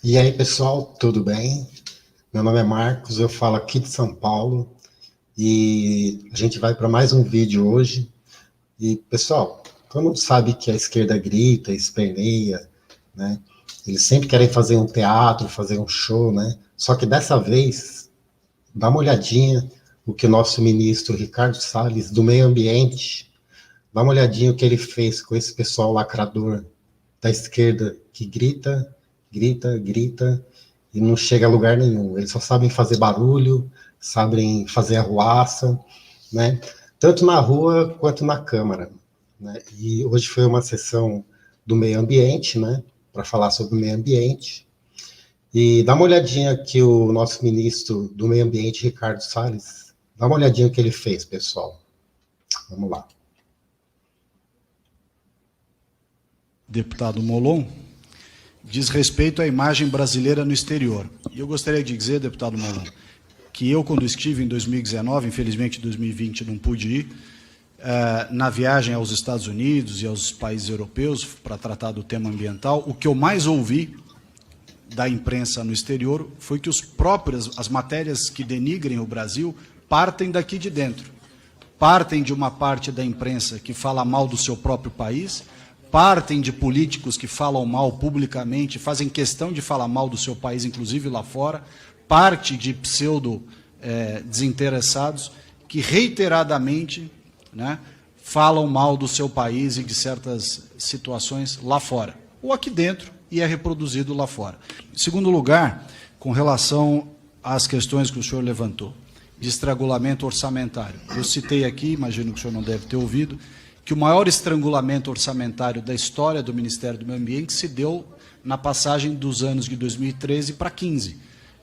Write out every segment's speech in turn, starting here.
E aí, pessoal, tudo bem? Meu nome é Marcos, eu falo aqui de São Paulo e a gente vai para mais um vídeo hoje. E, pessoal, todo mundo sabe que a esquerda grita, esperneia, né? Eles sempre querem fazer um teatro, fazer um show, né? Só que dessa vez, dá uma olhadinha o que o nosso ministro Ricardo Salles, do Meio Ambiente, dá uma olhadinha o que ele fez com esse pessoal lacrador da esquerda que grita, grita, grita e não chega a lugar nenhum. Eles só sabem fazer barulho, sabem fazer arruaça, né? Tanto na rua quanto na Câmara, né? E hoje foi uma sessão do meio ambiente, né? Para falar sobre o meio ambiente. E dá uma olhadinha que o nosso ministro do Meio Ambiente, Ricardo Salles, dá uma olhadinha o que ele fez, pessoal. Vamos lá. Deputado Molon, diz respeito à imagem brasileira no exterior. E eu gostaria de dizer, deputado Molon, que eu, quando estive em 2019, infelizmente em 2020 não pude ir, na viagem aos Estados Unidos e aos países europeus para tratar do tema ambiental, o que eu mais ouvi da imprensa no exterior foi que as matérias que denigrem o Brasil partem daqui de dentro. Partem de uma parte da imprensa que fala mal do seu próprio país, partem de políticos que falam mal publicamente, fazem questão de falar mal do seu país, inclusive lá fora, parte de pseudo-desinteressados que reiteradamente, né, falam mal do seu país e de certas situações lá fora, ou aqui dentro, e é reproduzido lá fora. Em segundo lugar, com relação às questões que o senhor levantou, de estrangulamento orçamentário. Eu citei aqui, imagino que o senhor não deve ter ouvido, que o maior estrangulamento orçamentário da história do Ministério do Meio Ambiente se deu na passagem dos anos de 2013 para 2015,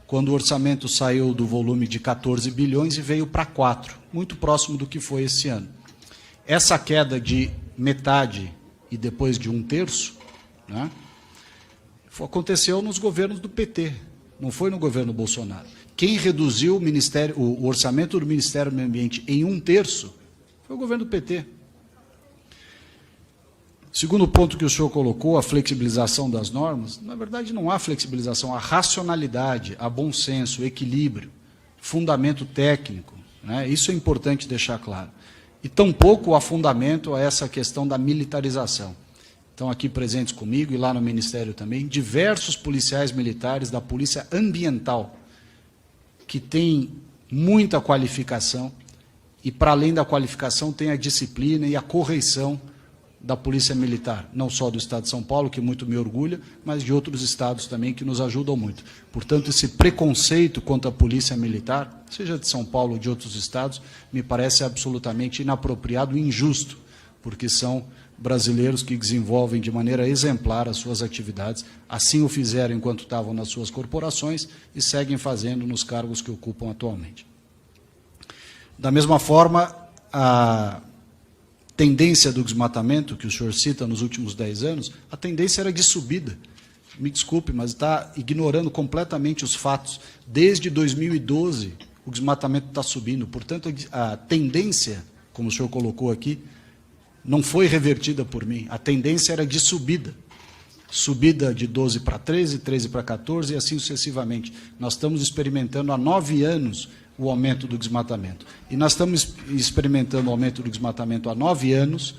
quando o orçamento saiu do volume de 14 bilhões e veio para 4, muito próximo do que foi esse ano. Essa queda de metade e depois de 1/3, né, aconteceu nos governos do PT, não foi no governo Bolsonaro. Quem reduziu o orçamento do Ministério do Meio Ambiente em 1/3 foi o governo do PT. Segundo ponto que o senhor colocou, a flexibilização das normas, na verdade não há flexibilização, há racionalidade, há bom senso, equilíbrio, fundamento técnico, né? Isso é importante deixar claro. E tampouco há fundamento a essa questão da militarização. Estão aqui presentes comigo e lá no Ministério também, diversos policiais militares da Polícia Ambiental, que têm muita qualificação e, para além da qualificação, tem a disciplina e a correção da Polícia Militar, não só do Estado de São Paulo, que muito me orgulha, mas de outros estados também que nos ajudam muito. Portanto, esse preconceito contra a Polícia Militar, seja de São Paulo ou de outros estados, me parece absolutamente inapropriado e injusto, porque são brasileiros que desenvolvem de maneira exemplar as suas atividades, assim o fizeram enquanto estavam nas suas corporações e seguem fazendo nos cargos que ocupam atualmente. Da mesma forma, a tendência do desmatamento, que o senhor cita nos últimos 10 anos, a tendência era de subida. Me desculpe, mas está ignorando completamente os fatos. Desde 2012, o desmatamento está subindo. Portanto, a tendência, como o senhor colocou aqui, não foi revertida por mim. A tendência era de subida. Subida de 12 para 13, 13 para 14 e assim sucessivamente. Nós estamos experimentando há 9 anos o aumento do desmatamento. E nós estamos experimentando o aumento do desmatamento há 9 anos,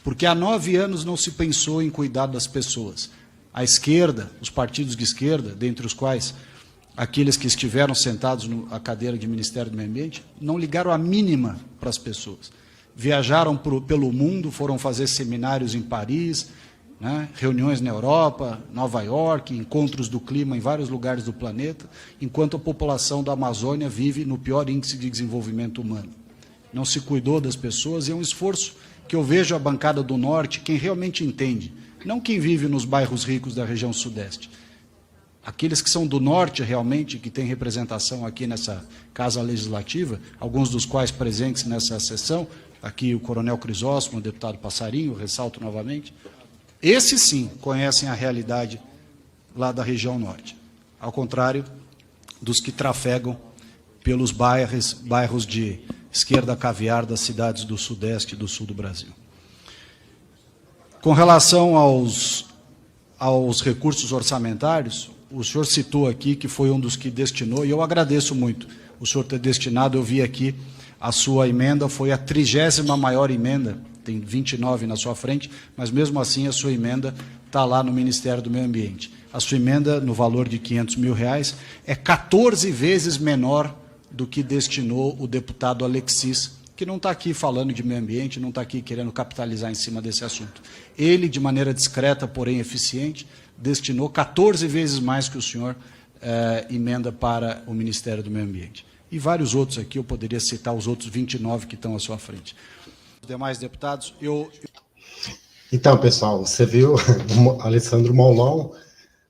porque há 9 anos não se pensou em cuidar das pessoas. A esquerda, os partidos de esquerda, dentre os quais aqueles que estiveram sentados na cadeira de Ministério do Meio Ambiente, não ligaram a mínima para as pessoas. Viajaram pelo mundo, foram fazer seminários em Paris, né, reuniões na Europa, Nova York, encontros do clima em vários lugares do planeta, enquanto a população da Amazônia vive no pior índice de desenvolvimento humano. Não se cuidou das pessoas e é um esforço que eu vejo a bancada do Norte, quem realmente entende, não quem vive nos bairros ricos da região Sudeste. Aqueles que são do Norte realmente, que têm representação aqui nessa Casa Legislativa, alguns dos quais presentes nessa sessão, aqui o Coronel Crisóstomo, o deputado Passarinho, ressalto novamente, esses sim conhecem a realidade lá da região norte, ao contrário dos que trafegam pelos bairros de esquerda caviar das cidades do Sudeste e do Sul do Brasil. Com relação aos recursos orçamentários, o senhor citou aqui que foi um dos que destinou, e eu agradeço muito o senhor ter destinado. Eu vi aqui a sua emenda, foi a 30ª maior emenda, tem 29 na sua frente, mas mesmo assim a sua emenda está lá no Ministério do Meio Ambiente. A sua emenda, no valor de R$500 mil, é 14 vezes menor do que destinou o deputado Alexis, que não está aqui falando de meio ambiente, não está aqui querendo capitalizar em cima desse assunto. Ele, de maneira discreta, porém eficiente, destinou 14 vezes mais que o senhor emenda para o Ministério do Meio Ambiente. E vários outros aqui, eu poderia citar os outros 29 que estão à sua frente. Os demais deputados, Então, pessoal, você viu o Alessandro Molon,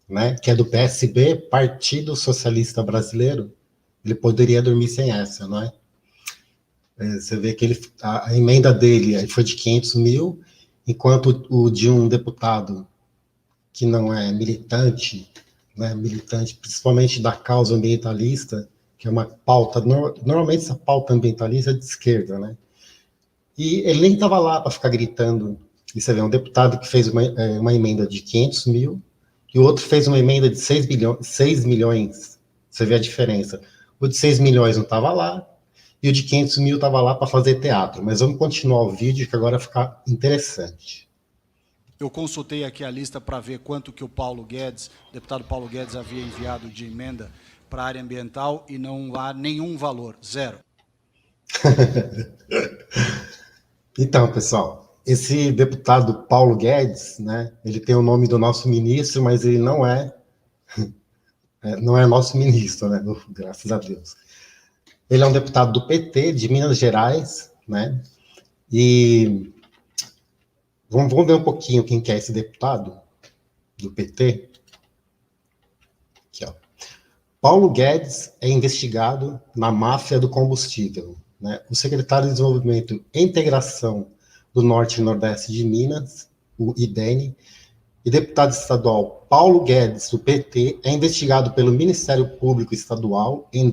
né, que é do PSB, Partido Socialista Brasileiro, ele poderia dormir sem essa, não é? Você vê que a emenda dele foi de 500 mil, enquanto o de um deputado que não é militante, né, militante principalmente da causa ambientalista, que é uma pauta, normalmente essa pauta ambientalista é de esquerda, né? E ele nem estava lá para ficar gritando. E você vê, um deputado que fez uma emenda de 500 mil, e o outro fez uma emenda de 6 milhões. Você vê a diferença. O de 6 milhões não estava lá, e o de 500 mil estava lá para fazer teatro. Mas vamos continuar o vídeo, que agora vai ficar interessante. Eu consultei aqui a lista para ver quanto que o deputado Paulo Guedes havia enviado de emenda para a área ambiental, e não há nenhum valor, zero. Então, pessoal, esse deputado Paulo Guedes, né, ele tem o nome do nosso ministro, mas ele não é nosso ministro, né, graças a Deus. Ele é um deputado do PT, de Minas Gerais, né, e vamos ver um pouquinho quem que é esse deputado do PT. Aqui, ó. Paulo Guedes é investigado na máfia do combustível, né? O secretário de Desenvolvimento e Integração do Norte e Nordeste de Minas, o IDENE, e deputado estadual Paulo Guedes, do PT, é investigado pelo Ministério Público Estadual em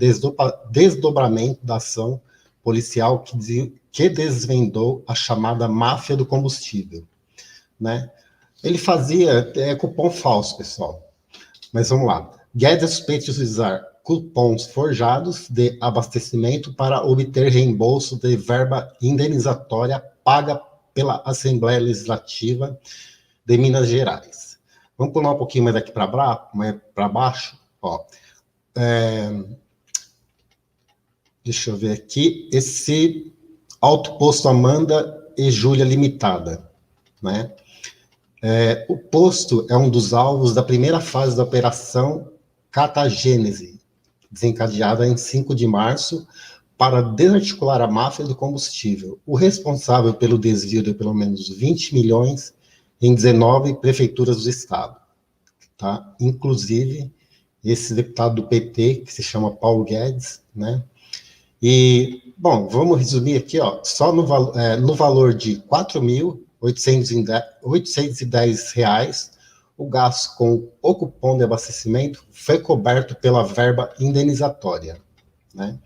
desdobramento da ação policial que desvendou a chamada máfia do combustível, né? Ele fazia cupom falso, pessoal. Mas vamos lá. Guedes é suspeito de utilizar cupons forjados de abastecimento para obter reembolso de verba indenizatória paga pela Assembleia Legislativa de Minas Gerais. Vamos pular um pouquinho mais daqui para baixo. Ó. Deixa eu ver aqui. Esse Alto Posto Amanda e Júlia Limitada, né? O posto é um dos alvos da primeira fase da Operação Catagênese, desencadeada em 5 de março, para desarticular a máfia do combustível. O responsável pelo desvio de pelo menos 20 milhões em 19 prefeituras do estado. Tá? Inclusive, esse deputado do PT, que se chama Paulo Guedes, né? E, bom, vamos resumir aqui, ó, só no valor de R$ 4.810, o gasto com o cupom de abastecimento foi coberto pela verba indenizatória, né?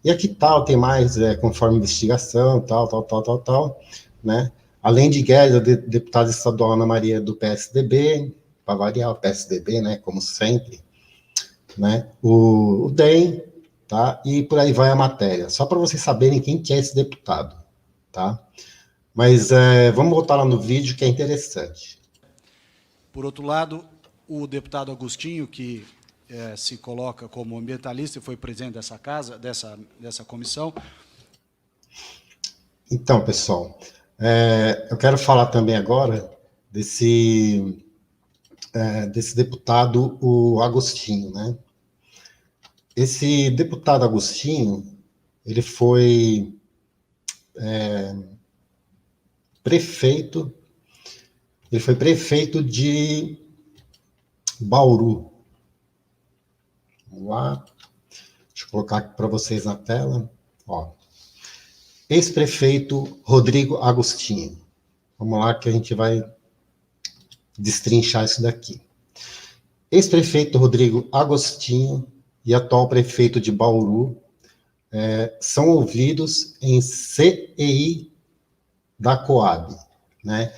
E aqui tem mais, conforme investigação, tal, né? Além de Guedes, a deputada estadual Ana Maria do PSDB, para variar o PSDB, né, como sempre, né? O DEM, tá? E por aí vai a matéria, só para vocês saberem quem que é esse deputado, tá? Mas vamos voltar lá no vídeo, que é interessante. Por outro lado, o deputado Agostinho, que se coloca como ambientalista e foi presidente dessa casa, dessa comissão. Então, pessoal, eu quero falar também agora desse deputado, o Agostinho, né? Esse deputado Agostinho, ele foi prefeito de Bauru. Vamos lá. Deixa eu colocar aqui para vocês na tela. Ó. Ex-prefeito Rodrigo Agostinho. Vamos lá que a gente vai destrinchar isso daqui. Ex-prefeito Rodrigo Agostinho e atual prefeito de Bauru são ouvidos em CEI da Coab, né?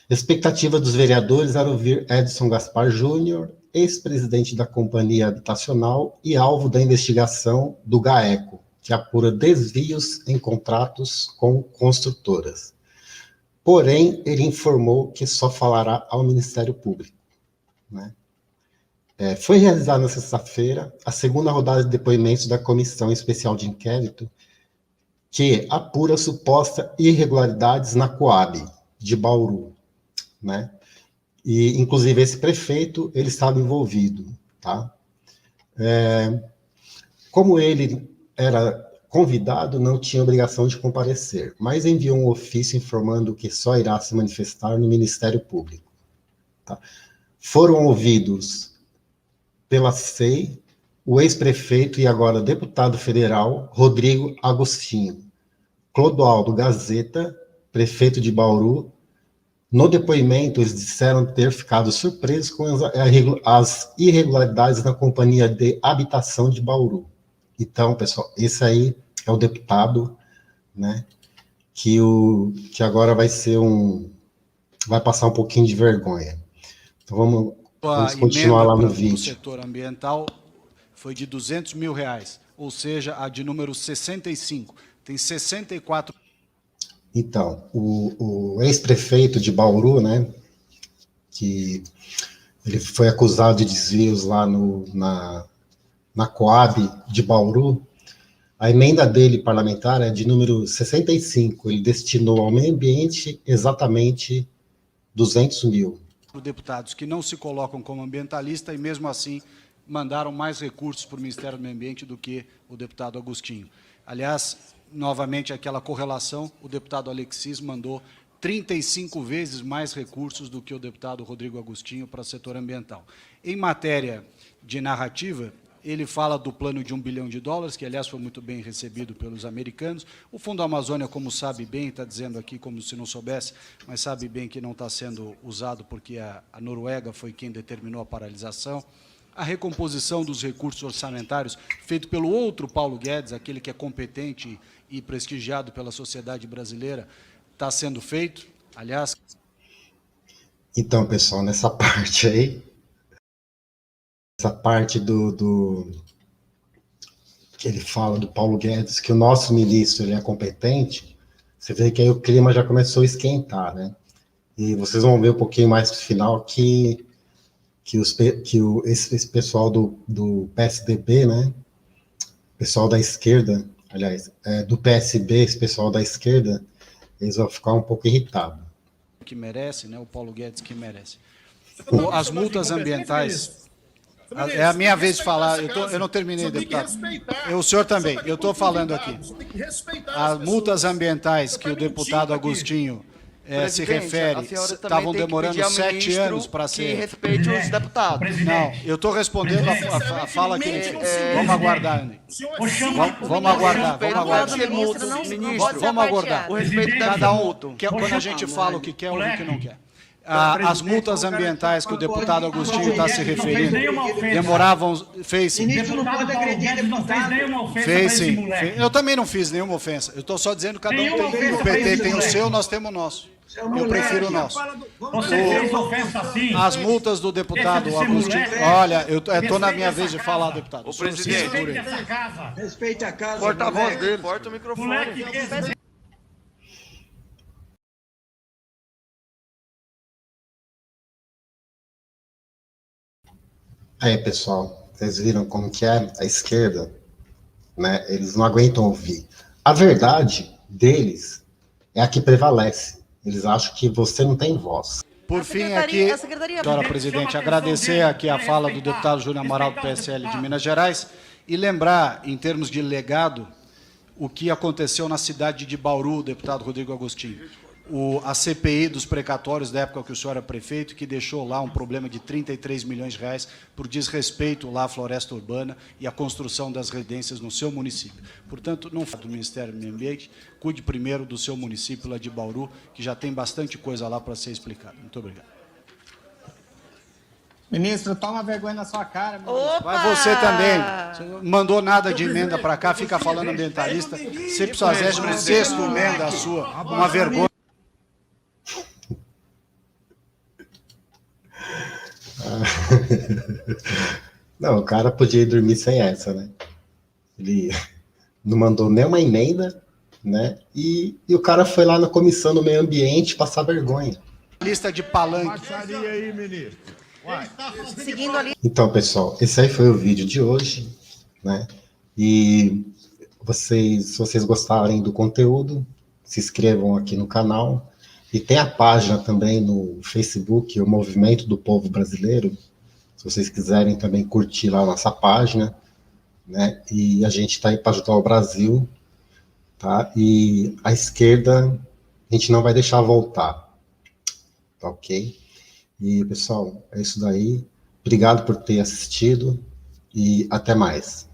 Expectativa dos vereadores era ouvir Edson Gaspar Júnior, ex-presidente da Companhia Habitacional e alvo da investigação do GAECO, que apura desvios em contratos com construtoras. Porém, ele informou que só falará ao Ministério Público, né? Foi realizada na sexta-feira a segunda rodada de depoimentos da Comissão Especial de Inquérito, que apura supostas irregularidades na Coab de Bauru, né? E, inclusive, esse prefeito, ele estava envolvido, tá? Como ele era convidado, não tinha obrigação de comparecer, mas enviou um ofício informando que só irá se manifestar no Ministério Público, tá? Foram ouvidos pela SEI, o ex-prefeito e agora deputado federal, Rodrigo Agostinho, Clodoaldo Gazeta, prefeito de Bauru. No depoimento, eles disseram ter ficado surpresos com as irregularidades na Companhia de Habitação de Bauru. Então, pessoal, esse aí é o deputado, né, que agora vai passar um pouquinho de vergonha. Então, vamos continuar lá no vídeo. O setor ambiental foi de R$200 mil, ou seja, a de número 65. Tem 64... Então, o ex-prefeito de Bauru, né, que ele foi acusado de desvios lá na Coab de Bauru, a emenda dele parlamentar é de número 65, ele destinou ao meio ambiente exatamente 200 mil. Deputados que não se colocam como ambientalista e, mesmo assim, mandaram mais recursos para o Ministério do Meio Ambiente do que o deputado Agostinho. Aliás, novamente, aquela correlação, o deputado Alexis mandou 35 vezes mais recursos do que o deputado Rodrigo Agostinho para o setor ambiental. Em matéria de narrativa, ele fala do plano de $1 bilhão, que, aliás, foi muito bem recebido pelos americanos. O Fundo Amazônia, como sabe bem, está dizendo aqui como se não soubesse, mas sabe bem que não está sendo usado porque a Noruega foi quem determinou a paralisação. A recomposição dos recursos orçamentários, feito pelo outro Paulo Guedes, aquele que é competente e prestigiado pela sociedade brasileira, está sendo feito, aliás... Então, pessoal, nessa parte aí, essa parte que ele fala do Paulo Guedes, que o nosso ministro ele é competente, você vê que aí o clima já começou a esquentar, né? E vocês vão ver um pouquinho mais no final que esse pessoal do PSDB, né? Pessoal da esquerda, aliás, do PSB, esse pessoal da esquerda, eles vão ficar um pouco irritados. Que merece, né? O Paulo Guedes que merece. As multas ambientais... É a minha vez de falar, eu não terminei, deputado. O senhor também, eu estou falando aqui. As multas ambientais que o deputado Agostinho se refere estavam demorando 7 anos para ser... Que respeite os deputados. Não, eu estou respondendo a fala que ele... Vamos aguardar, Andy. Vamos aguardar, vamos aguardar. Vamos aguardar. O respeito Cada um, quando a gente fala o que quer ou o que não quer. As multas ambientais que o deputado Agostinho está se referindo demoravam... Fez sim. Fez sim. Eu também não fiz nenhuma ofensa. Eu estou só dizendo que cada um tem... O PT tem o seu, nós temos o nosso. Eu prefiro o nosso. As multas do deputado Agostinho... Olha, eu estou na minha vez de falar, deputado. O presidente... Respeite a casa. Corta a voz dele. Corta o microfone. Aí, pessoal, vocês viram como que é a esquerda, né? Eles não aguentam ouvir. A verdade deles é a que prevalece. Eles acham que você não tem voz. Por fim, aqui, senhora presidente, agradecer aqui a fala do deputado Júnior Amaral, do PSL de Minas Gerais, e lembrar, em termos de legado, o que aconteceu na cidade de Bauru, deputado Rodrigo Agostinho. A CPI dos precatórios da época que o senhor era prefeito, que deixou lá um problema de R$33 milhões por desrespeito lá à floresta urbana e à construção das residências no seu município. Portanto, não fale do Ministério do Meio Ambiente, cuide primeiro do seu município lá de Bauru, que já tem bastante coisa lá para ser explicada. Muito obrigado. Ministro, toma vergonha na sua cara. Ministro. Vai você também. Você não mandou nada de emenda para cá, fica falando ambientalista. 126ª emenda a sua, uma vergonha. Não, o cara podia ir dormir sem essa, né? Ele não mandou nem uma emenda, né? E o cara foi lá na comissão do meio ambiente passar vergonha. Lista de palanque. Seguindo ali. Então, pessoal, esse aí foi o vídeo de hoje, né? E se vocês gostarem do conteúdo, se inscrevam aqui no canal. E tem a página também no Facebook, o Movimento do Povo Brasileiro. Se vocês quiserem também curtir lá a nossa página, né? E a gente está aí para ajudar o Brasil, tá? E a esquerda, a gente não vai deixar voltar, tá ok? E, pessoal, é isso daí. Obrigado por ter assistido e até mais.